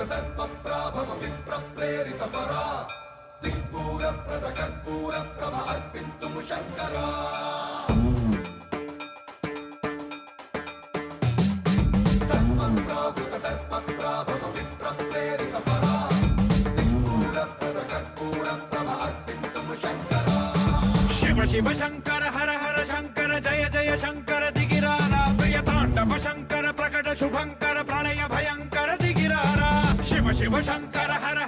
దర్పప్రాభవ విప్రప్రేరిత పరా దిక్పూర ప్రద కర్పూర ప్రభ అర్పింతుము శంకరా సర్వప్రావృత దర్పప్రాభవ విప్రప్రేరిత పరా దిక్పూర ప్రద కర్పూర ప్రభ అర్పింతుము శంకరా శివ శివ శంకర హర హర శంకర జయ జయ శంకర దిగిరారా ప్రియ తాండవ శంకర ప్రకట శుభంకర ప్రళయ భయంకర దిగిరారా శివ శివ శంకర హర